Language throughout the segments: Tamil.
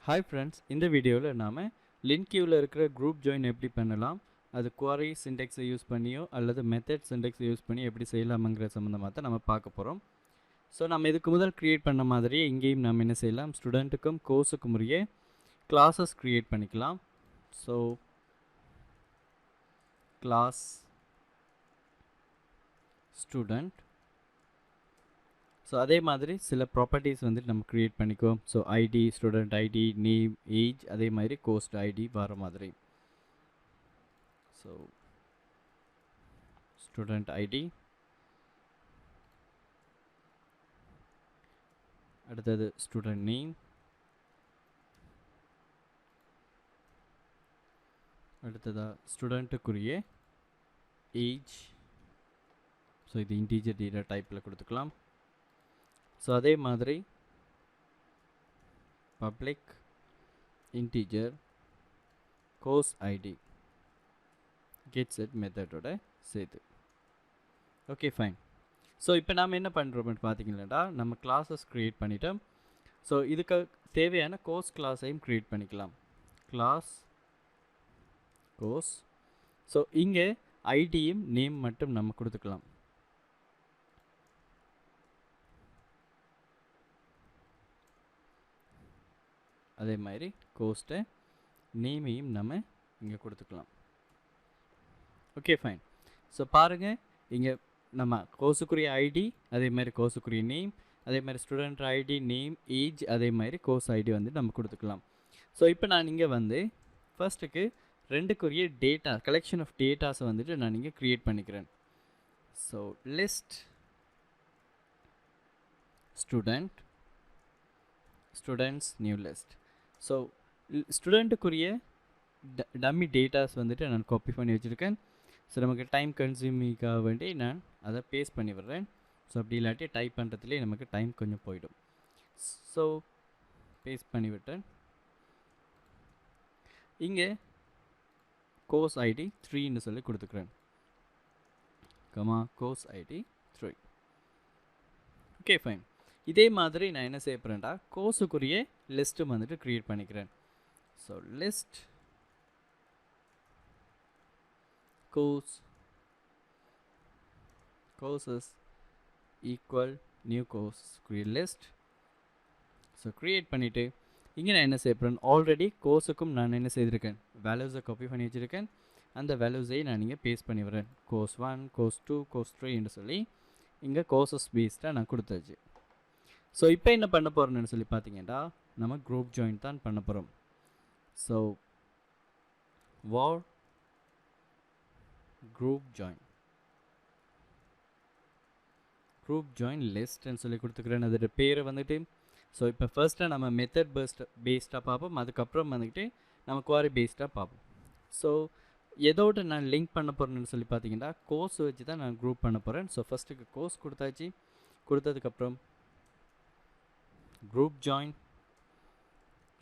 Hi friends, இந்த வீடியோவில் நாம LINQ இருக்கிற குரூப் ஜாயின் எப்படி பண்ணலாம், அது query syntax யூஸ் பண்ணியோ அல்லது மெத்தட் syntax யூஸ் பண்ணி எப்படி செய்யலாம்ங்கிற சம்பந்தமாக தான் நம்ம பார்க்க போகிறோம். ஸோ நம்ம இதுக்கு முதல் கிரியேட் பண்ண மாதிரியே இங்கேயும் நம்ம என்ன செய்யலாம், ஸ்டூடெண்ட்டுக்கும் கோர்ஸுக்கும் உரிய கிளாஸஸ் கிரியேட் பண்ணிக்கலாம். So class student. ஸோ அதே மாதிரி சில ப்ராப்பர்ட்டிஸ் வந்துட்டு நம்ம க்ரியேட் பண்ணிக்குவோம். So ID, student ID, name, age, அதே மாதிரி கோஸ்ட் ஐடி வர மாதிரி. ஸோ ஸ்டூடெண்ட் ஐடி, அடுத்தது ஸ்டூடெண்ட் நேம், அடுத்ததாக ஸ்டூடெண்ட்டுக்குரிய ஏஜ். ஸோ இது இன்டீஜர் டேட்டா டைப்பில் கொடுத்துக்கலாம். ஸோ அதே மாதிரி public integer course ID get set மெத்தடோட சேர்த்து. Okay fine. ஸோ இப்போ நாம் என்ன பண்ணுறோம்னு பார்த்தீங்கன்னா, நம்ம கிளாஸஸ் க்ரியேட் பண்ணிட்டோம். ஸோ இதுக்கு தேவையான கோர்ஸ் கிளாஸையும் க்ரியேட் பண்ணிக்கலாம். Class course. ஸோ இங்கே ஐடியும் நேம் மட்டும் நம்ம கொடுத்துக்கலாம். அதே மாதிரி கோஸ்ட்டை நேமையும் நம்ம இங்கே கொடுத்துக்கலாம். Okay fine. ஸோ பாருங்கள், இங்கே நம்ம கோர்ஸுக்குரிய ஐடி, அதே மாதிரி கோர்ஸுக்குரிய நேம், அதே மாதிரி ஸ்டூடெண்ட் ஐடி, நேம், ஏஜ், அதே மாதிரி கோர்ஸ் ஐடி வந்து நம்ம கொடுத்துக்கலாம். ஸோ இப்போ நான் இங்கே வந்து ஃபர்ஸ்ட்டுக்கு ரெண்டுக்குரிய டேட்டா கலெக்ஷன் ஆஃப் டேட்டாஸை வந்துட்டு நான் இங்கே க்ரியேட் பண்ணிக்கிறேன். So list students new list. So ஸ்டூடெண்ட்டுக்குரிய டம்மி டேட்டாஸ் வந்துட்டு நான் காப்பி பண்ணி வச்சுருக்கேன். ஸோ நமக்கு டைம் கன்சியூமிங்காக வேண்டி நான் அதை பேஸ்ட் பண்ணி விடுறேன். ஸோ அப்படி இல்லாட்டி டைப் பண்ணுறதுலேயே நமக்கு டைம் கொஞ்சம் போயிடும். ஸோ பேஸ்ட் பண்ணி விட்டேன். இங்கே கோர்ஸ் ஐடி 3ன்னு சொல்லி கொடுத்துக்கிறேன். Course ID 3. Okay fine. இதே மாதிரி நான் என்ன செய்ய போகிறேன்டா, கோர்ஸுக்குரிய லிஸ்ட்டும் வந்துட்டு க்ரியேட் பண்ணிக்கிறேன். So list courses equal new கோர்ஸ்க்குரிய லிஸ்ட். ஸோ க்ரியேட் பண்ணிவிட்டு இங்கே நான் என்ன செய்ய போகிறேன், ஆல்ரெடி கோர்ஸுக்கும் நான் என்ன செய்திருக்கேன், வேல்யூஸை காப்பி பண்ணி வச்சுருக்கேன். அந்த வேல்யூஸை நான் இங்கே பேஸ்ட் பண்ணி வரேன். கோர்ஸ் 1, கோர்ஸ் 2, கோர்ஸ் 3ன்னு சொல்லி இங்கே கோர்சஸ் பேஸ்டாக நான் கொடுத்தாச்சு. ஸோ இப்போ என்ன பண்ண போகிறோன்னு சொல்லி பார்த்தீங்கன்னா, நம்ம குரூப் ஜாயின் தான் பண்ண போகிறோம். ஸோ வார் குரூப் ஜாயின் லிஸ்ட்ன்னு சொல்லி கொடுத்துக்கிறேன். அதோட பேரை வந்துட்டு ஸோ இப்போ ஃபர்ஸ்ட்டாக நம்ம மெத்தட் பேஸ்டாக பார்ப்போம். அதுக்கப்புறம் வந்துக்கிட்டு நம்ம குவாரி பேஸ்டாக பார்ப்போம். ஸோ எதோட நான் லிங்க் பண்ண போகிறேன்னு சொல்லி பார்த்தீங்கன்னா, கோர்ஸ் வச்சு தான் நான் குரூப் பண்ண போகிறேன். ஸோ ஃபஸ்ட்டுக்கு கோர்ஸ் கொடுத்தாச்சு. கொடுத்ததுக்கப்புறம் குரூப் ஜாயின்.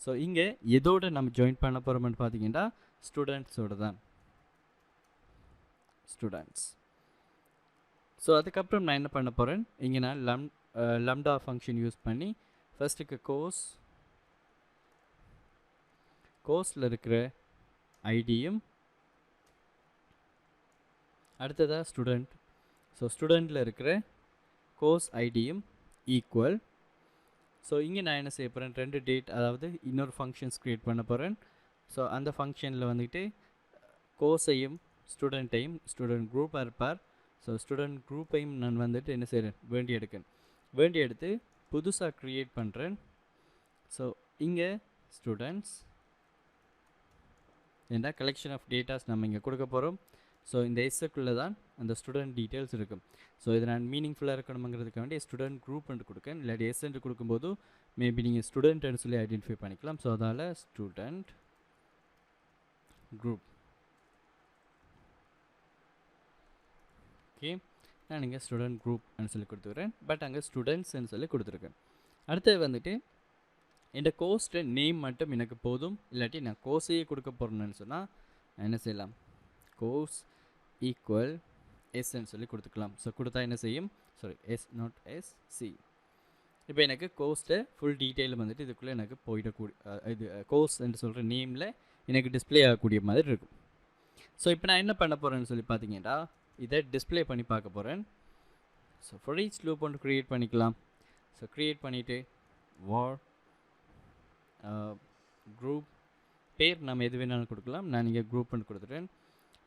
ஸோ இங்கே எதோட நம்ம ஜாயின் பண்ண போகிறோம்னு பார்த்தீங்கன்னா, ஸ்டூடெண்ட்ஸோட தான், ஸ்டூடெண்ட்ஸ். ஸோ அதுக்கப்புறம் நான் என்ன பண்ண போகிறேன், இங்கே நான் லம்டா ஃபங்க்ஷன் யூஸ் பண்ணி ஃபஸ்ட்டுக்கு கோர்ஸில் இருக்கிற ஐடியும், அடுத்ததாக ஸ்டூடெண்ட். ஸோ ஸ்டூடெண்ட்டில் இருக்கிற கோர்ஸ் ஐடியும் ஈக்குவல். ஸோ இங்கே நான் என்ன செய்ய போகிறேன், 2 டேட், அதாவது இன்னொரு ஃபங்க்ஷன்ஸ் க்ரியேட் பண்ண போகிறேன். ஸோ அந்த ஃபங்க்ஷனில் வந்துட்டு கோர்ஸையும் ஸ்டூடெண்ட் குரூப்பாக இருப்பார். ஸோ ஸ்டூடெண்ட் குரூப்பையும் நான் வந்துட்டு என்ன செய்கிறேன், வேண்டி எடுத்து புதுசாக க்ரியேட் பண்ணுறேன். ஸோ இங்கே ஸ்டூடெண்ட்ஸ் என்ன கலெக்ஷன் ஆஃப் டேட்டாஸ் நம்ம இங்கே கொடுக்க போகிறோம். ஸோ இந்த எஸ்ஸுக்குள்ளே தான் அந்த ஸ்டூடெண்ட் டீட்டெயில்ஸ் இருக்கும். ஸோ இதை நான் மீனிங்ஃபுல்லாக இருக்கணுங்கிறதுக்கு வேண்டி ஸ்டூடெண்ட் குரூப்ன்ட்டு கொடுக்கேன். இல்லாட்டி எஸ்ன்ட்டு கொடுக்கும்போது மேபி நீங்கள் ஸ்டூடெண்ட்னு சொல்லி ஐடென்டிஃபை பண்ணிக்கலாம். ஸோ அதால் ஸ்டூடெண்ட் குரூப். ஓகே, நான் இங்கே ஸ்டூடெண்ட் குரூப்னு சொல்லி கொடுத்துக்கிறேன். பட் அங்கே ஸ்டூடெண்ட்ஸ்ன்னு சொல்லி கொடுத்துருக்கேன். அடுத்தது வந்துட்டு இந்த கோர்ஸ்ட்டு நேம் மட்டும் எனக்கு போதும். இல்லாட்டி நான் கோர்ஸையே கொடுக்க போகிறேன்னு சொன்னால் என்ன செய்யலாம், கோர்ஸ் ஈக்குவல் எஸ்ன்னு சொல்லி கொடுத்துக்கலாம். ஸோ கொடுத்தா என்ன செய்யும், sorry S not S C. இப்போ எனக்கு கோர்ஸ்ட்டு ஃபுல் டீட்டெயில் வந்துட்டு இதுக்குள்ளே எனக்கு போயிடக்கூடிய இது கோர்ஸ் என்று சொல்கிற நேமில் எனக்கு டிஸ்பிளே ஆகக்கூடிய மாதிரி இருக்கும். ஸோ இப்போ நான் என்ன பண்ண போகிறேன்னு சொல்லி பார்த்தீங்கன்னா இதை டிஸ்பிளே பண்ணி பார்க்க போகிறேன். ஸோ ஃபார் ஈச் லூப் ஒன்று க்ரியேட் பண்ணிக்கலாம். ஸோ க்ரியேட் பண்ணிவிட்டு வார் குரூப் பேர் நம்ம எது வேணாலும் கொடுக்கலாம். நான் இங்கே குரூப் ஒன்று கொடுத்துட்டேன்.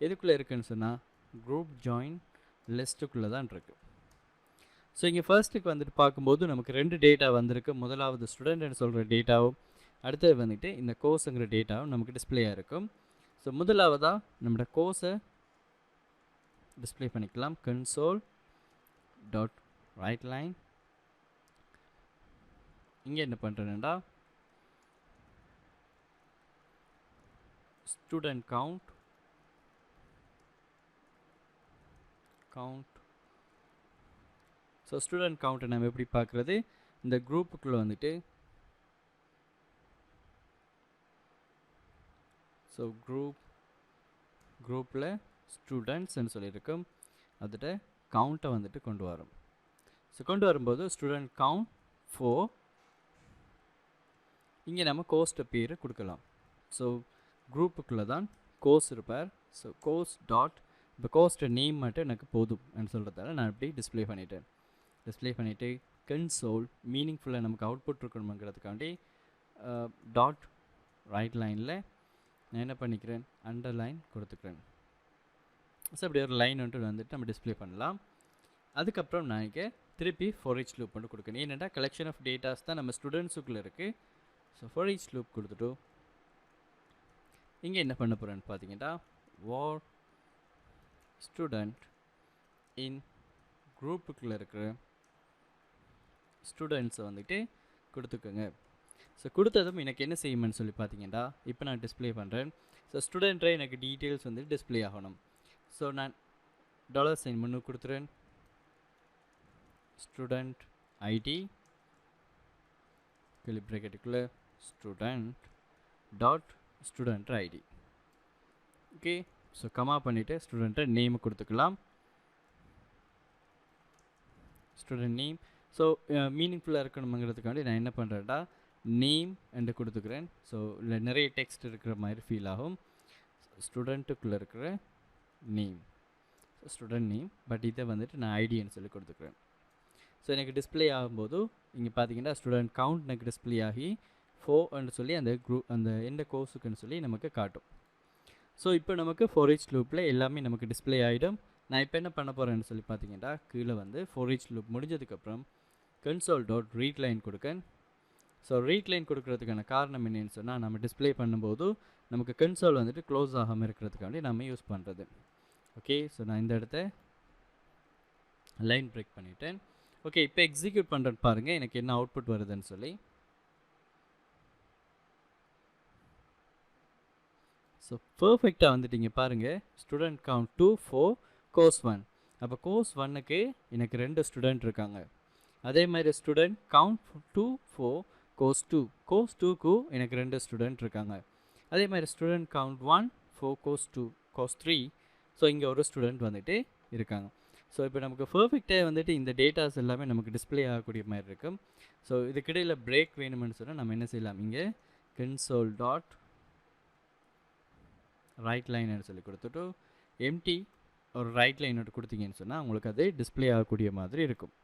எதுக்குள்ளே இருக்குதுன்னு சொன்னால் குரூப் ஜாயின் லிஸ்ட்டுக்குள்ளே தான் இருக்குது. ஸோ இங்கே ஃபர்ஸ்ட்டுக்கு வந்துட்டு பார்க்கும்போது நமக்கு 2 டேட்டா வந்திருக்கு. முதலாவது ஸ்டூடெண்ட்னு சொல்கிற டேட்டாவும் அடுத்தது வந்துட்டு இந்த கோர்ஸுங்கிற டேட்டாவும் நமக்கு டிஸ்பிளேயாக இருக்கும். ஸோ முதலாவதாக நம்மளோட கோர்ஸை டிஸ்பிளே பண்ணிக்கலாம். console.writeLine இங்கே என்ன பண்ணுறேன்டா ஸ்டூடெண்ட் கவுண்ட் ஸோ ஸ்டூடெண்ட் கவுண்ட்டை நம்ம எப்படி பார்க்குறது, இந்த குரூப்புக்குள்ளே வந்துட்டு ஸோ குரூப்பில் ஸ்டூடெண்ட்ஸ்ன்னு சொல்லியிருக்கோம். அதோட கவுண்ட்டை வந்துட்டு கொண்டு வரும். ஸோ கொண்டு வரும்போது ஸ்டூடெண்ட் கவுண்ட் 4 இங்கே நம்ம கோர்ஸ்ட பேர் கொடுக்கலாம். ஸோ குரூப்புக்குள்ளே தான் கோர்ஸ் இருப்பார். ஸோ கோர்ஸ் டாட் இப்போ கோர்ஸ்ட நேம் மட்டும் எனக்கு போதும்னு சொல்கிறதால நான் இப்படி டிஸ்பிளே பண்ணிவிட்டு கன்சோல் மீனிங்ஃபுல்லாக நமக்கு அவுட்புட் இருக்கணுங்கிறதுக்காண்டி டாட் ரைட் லைனில் நான் என்ன பண்ணிக்கிறேன் அண்டர்லைன் கொடுத்துக்கிறேன். ஸோ அப்படி ஒரு லைன் வந்துட்டு நம்ம டிஸ்பிளே பண்ணலாம். அதுக்கப்புறம் நான் இங்கே திருப்பி ஃபார் ஈச் லூப் மட்டும் கொடுக்கணும். ஏன்னா கலெக்ஷன் ஆஃப் டேட்டாஸ் தான் நம்ம ஸ்டூடெண்ட்ஸுக்குள்ளே இருக்குது. ஸோ ஃபார் ஈச் லூப் கொடுத்துட்டு இங்கே என்ன பண்ண போகிறேன்னு பார்த்தீங்கன்னா வார் ஸ்டூடெண்ட் இன் குரூப்புக்குள்ளே இருக்கிற ஸ்டூடெண்ட்ஸை வந்துட்டு கொடுத்துக்கோங்க. ஸோ கொடுத்ததும் எனக்கு என்ன செய்யுமென்னு சொல்லி பார்த்தீங்கன்னா இப்போ நான் டிஸ்பிளே பண்ணுறேன். ஸோ ஸ்டூடெண்ட்டை எனக்கு டீட்டெயில்ஸ் வந்து டிஸ்பிளே ஆகணும். ஸோ நான் $sign முன்னு கொடுத்துறேன். ஸ்டூடெண்ட் ஐடி ப்ராக்கெட்டுக்குள்ளே student dot student ID. Okay, so comma பண்ணிவிட்டு ஸ்டூடெண்ட்டை நேம் கொடுத்துக்கலாம். ஸ்டூடெண்ட் நேம் ஸோ மீனிங்ஃபுல்லாக இருக்கணுங்கிறதுக்காண்டி நான் என்ன பண்ணுறேன்டா நேம் என்று கொடுத்துக்கிறேன். ஸோ இல்லை நிறைய டெக்ஸ்ட் இருக்கிற மாதிரி ஃபீல் ஆகும். ஸ்டூடெண்ட்டுக்குள்ளே இருக்கிற நேம் ஸ்டூடெண்ட் நேம், பட் இதை வந்துட்டு நான் ஐடின்னு சொல்லி கொடுத்துக்கிறேன். ஸோ எனக்கு டிஸ்பிளே ஆகும்போது இங்கே பார்த்தீங்கன்னா ஸ்டூடெண்ட் கவுண்ட் எனக்கு டிஸ்பிளே ஆகி 4 சொல்லி அந்த அந்த எந்த கோர்ஸுக்குன்னு சொல்லி நமக்கு காட்டும். ஸோ இப்போ நமக்கு ஃபார் ஈச் லூப்பில் எல்லாமே நமக்கு டிஸ்பிளே ஆகிடும். நான் இப்போ என்ன பண்ண போகிறேன்னு சொல்லி பார்த்தீங்கன்னா கீழே வந்து ஃபார் ஈச் லூப் முடிஞ்சதுக்கப்புறம் console.readLine கொடுக்கேன். ஸோ ரீட்லைன் கொடுக்கறதுக்கான காரணம் என்னென்னு சொன்னால் நம்ம டிஸ்பிளே பண்ணும்போது நமக்கு கன்சோல் வந்துட்டு க்ளோஸ் ஆகாமல் இருக்கிறதுக்காண்டி நம்ம யூஸ் பண்ணுறது. ஓகே, ஸோ நான் இந்த இடத்த லைன் பிரேக் பண்ணிட்டேன். ஓகே, இப்போ எக்ஸிக்யூட் பண்ணுறது பாருங்கள் எனக்கு என்ன அவுட்புட் வருதுன்னு சொல்லி. ஸோ பர்ஃபெக்டாக வந்துட்டு இங்கே பாருங்கள் ஸ்டூடெண்ட் கவுண்ட் 2 4 கோர்ஸ் 1. அப்போ கோர்ஸ் 1க்கு எனக்கு 2 ஸ்டூடெண்ட் இருக்காங்க. அதே மாதிரி ஸ்டூடெண்ட் கவுண்ட் 2 4 கோர்ஸ் 2 கோர்ஸ் 2க்கு எனக்கு 2 ஸ்டூடெண்ட் இருக்காங்க. அதே மாதிரி student count 1 4 course 2 course 3. So இங்கே ஒரு ஸ்டூடெண்ட் வந்துட்டு இருக்காங்க. ஸோ இப்போ நமக்கு பர்ஃபெக்டாக வந்துட்டு இந்த டேட்டாஸ் எல்லாமே நமக்கு டிஸ்பிளே ஆகக்கூடிய மாதிரி இருக்கும். ஸோ இதுக்கிடையில் பிரேக் வேணும்னு சொன்னால் நம்ம என்ன செய்யலாம், இங்கே console.writeLine சொல்லி கொடுத்துட்டு எம்டி ஒரு ரைட் லைன் கொடுத்தீங்கன்னு சொன்னால் உங்களுக்கு அது டிஸ்பிளே ஆகக்கூடிய மாதிரி இருக்கும்.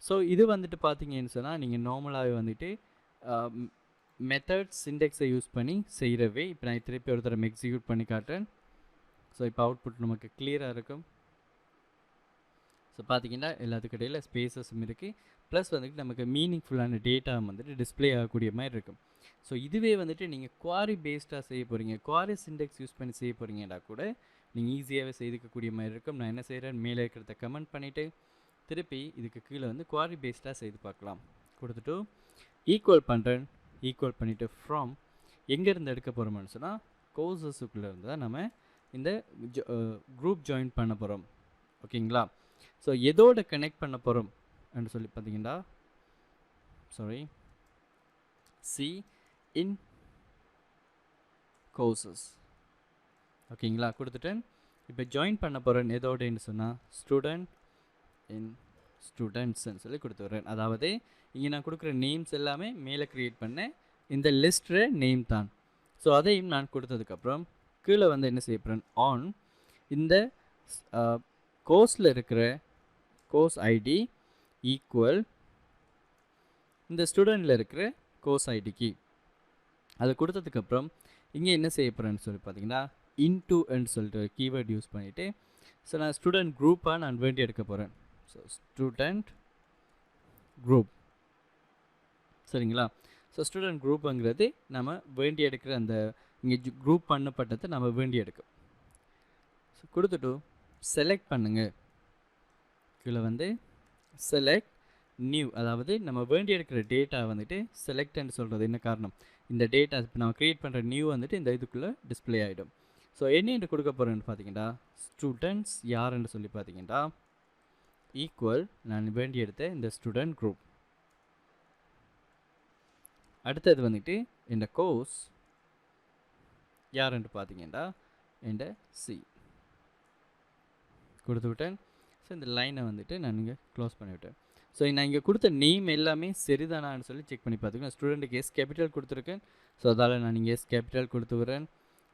ஸோ இது வந்துட்டு பார்த்தீங்கன்னு சொன்னால் நீங்கள் நார்மலாகவே வந்துட்டு மெத்தட் சிண்டெக்ஸை யூஸ் பண்ணி செய்கிறவே. இப்போ நான் திருப்பி ஒரு தடவை எக்ஸிக்யூட் பண்ணி காட்டுறேன். ஸோ இப்போ அவுட்புட் நமக்கு கிளியராக இருக்கும். ஸோ பார்த்தீங்கன்னா எல்லாத்துக்கு இடையில் ஸ்பேசஸும் இருக்குது, ப்ளஸ் வந்துட்டு நமக்கு மீனிங்ஃபுல்லான டேட்டா வந்துட்டு டிஸ்பிளே ஆகக்கூடிய மாதிரி இருக்கும். ஸோ இதுவே வந்துட்டு நீங்கள் குவாரி பேஸ்டாக செய்ய போகிறீங்க, குவாரி சிண்டெக்ஸ் யூஸ் பண்ணி செய்ய போகிறீங்கன்னா கூட நீங்கள் ஈஸியாகவே செய்துக்கக்கூடிய மாதிரி இருக்கும். நான் என்ன செய்கிறேன், மேலே இருக்கிறத கமெண்ட் பண்ணிவிட்டு திருப்பி இதுக்கு கீழே வந்து குவாரி பேஸ்டாக செய்து பார்க்கலாம் கொடுத்துட்டு ஈக்குவல் பண்ணுறேன். ஈக்குவல் பண்ணிவிட்டு ஃப்ரம் எங்கேருந்து எடுக்க போகிறோம்னு சொன்னால் கோர்சஸுக்குள்ளே இருந்து தான் நம்ம இந்த குரூப் ஜாயின் பண்ண போகிறோம். ஓகேங்களா, ஸோ எதோட கனெக்ட் பண்ண போகிறோம் அப்படின்னு சொல்லி பார்த்தீங்கன்னா சி இன் கோர்சஸ். ஓகேங்களா கொடுத்துட்டேன். இப்போ ஜாயின் பண்ண போகிறேன் எதோடன்னு சொன்னால் ஸ்டூடெண்ட் இன் ஸ்டூடெண்ட்ஸ்ன்னு சொல்லி கொடுத்துக்கிறேன். அதாவது இங்கே நான் கொடுக்குற நேம்ஸ் எல்லாமே மேலே க்ரியேட் பண்ணேன், இந்த லிஸ்ட்டு நேம் தான். ஸோ அதையும் நான் கொடுத்ததுக்கப்புறம் கீழே வந்து என்ன செய்ய போகிறேன், ஆன் இந்த கோர்ஸில் இருக்கிற கோர்ஸ் ஐடி ஈக்குவல் இந்த ஸ்டூடெண்ட்டில் இருக்கிற கோர்ஸ் ஐடிக்கு அதை கொடுத்ததுக்கப்புறம் இங்கே என்ன செய்ய போகிறேன்னு சொல்லி பார்த்தீங்கன்னா இன்டூன்னு சொல்லிட்டு ஒரு கீவேர்ட் யூஸ் பண்ணிவிட்டு ஸோ நான் ஸ்டூடெண்ட் குரூப்பாக நான் வேண்டி எடுக்க போகிறேன். ஸோ ஸ்டூடெண்ட் குரூப் சரிங்களா. ஸோ ஸ்டூடெண்ட் குரூப்புங்கிறது நம்ம வேண்டி எடுக்கிற அந்த இங்கே குரூப் பண்ணப்பட்டதை நம்ம வேண்டி எடுக்கும். ஸோ கொடுத்துட்டு செலக்ட் பண்ணுங்கள், கீழே வந்து செலக்ட் நியூ, அதாவது நம்ம வேண்டி எடுக்கிற டேட்டா வந்துட்டு செலக்ட்ன்னு சொல்கிறது என்ன காரணம், இந்த டேட்டா இப்போ நம்ம க்ரியேட் பண்ணுற நியூ வந்துட்டு இந்த இதுக்குள்ளே டிஸ்பிளே ஆகிடும். ஸோ என்ன கொடுக்க போகிறேன்னு பார்த்தீங்கன்னா ஸ்டூடெண்ட்ஸ் யாருன்னு சொல்லி பார்த்தீங்கன்னா ஈக்குவல் நான் வேண்டி எடுத்த இந்த ஸ்டூடெண்ட் குரூப். அடுத்தது வந்துட்டு இந்த கோர்ஸ் யாருன்னு பார்த்தீங்கன்னா இந்த சி கொடுத்து விட்டேன். ஸோ இந்த லைனை வந்துட்டு நான் இங்கே க்ளோஸ் பண்ணிவிட்டேன். ஸோ நான் இங்கே கொடுத்த நேம் எல்லாமே சரிதானான்னு சொல்லி செக் பண்ணி பார்த்துக்கேன். ஸ்டூடெண்ட்டுக்கு எஸ் கேபிட்டல் கொடுத்துருக்கேன், ஸோ அதால் நான் இங்கே எஸ் கேபிட்டல் கொடுத்துக்கிறேன்.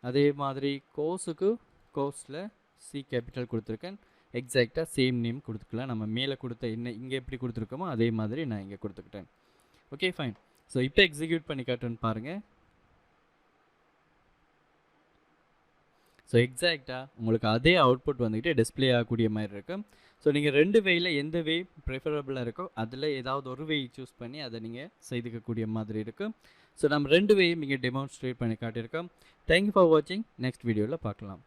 அதே மாதிரி கோர்ஸுக்கு கோர்ஸில் சி கேபிட்டல் கொடுத்துருக்கேன். எக்ஸாக்டாக சேம் நேம் கொடுத்துக்கலாம், நம்ம மேலே கொடுத்த என்ன இங்கே எப்படி கொடுத்துருக்கோமோ அதே மாதிரி நான் இங்கே கொடுத்துக்கிட்டேன். Okay fine. ஸோ இப்போ எக்ஸிக்யூட் பண்ணி காட்டுன்னு பாருங்கள். ஸோ எக்ஸாக்டாக உங்களுக்கு அதே அவுட்புட் வந்துக்கிட்டு டிஸ்பிளே ஆகக்கூடிய மாதிரி இருக்கும். ஸோ நீங்கள் 2 வேயில் எந்த வே ப்ரிஃபரபுளாக இருக்கோ அதில் ஏதாவது ஒரு வே சூஸ் பண்ணி அதை நீங்கள் செய்துக்கக்கூடிய மாதிரி இருக்கும். ஸோ நம்ம 2 வேயும் இங்கே டெமான்ஸ்ட்ரேட் பண்ணி காட்டியிருக்கோம். தேங்க்யூ ஃபார் வாட்சிங். நெக்ஸ்ட் வீடியோவில் பார்க்கலாம்.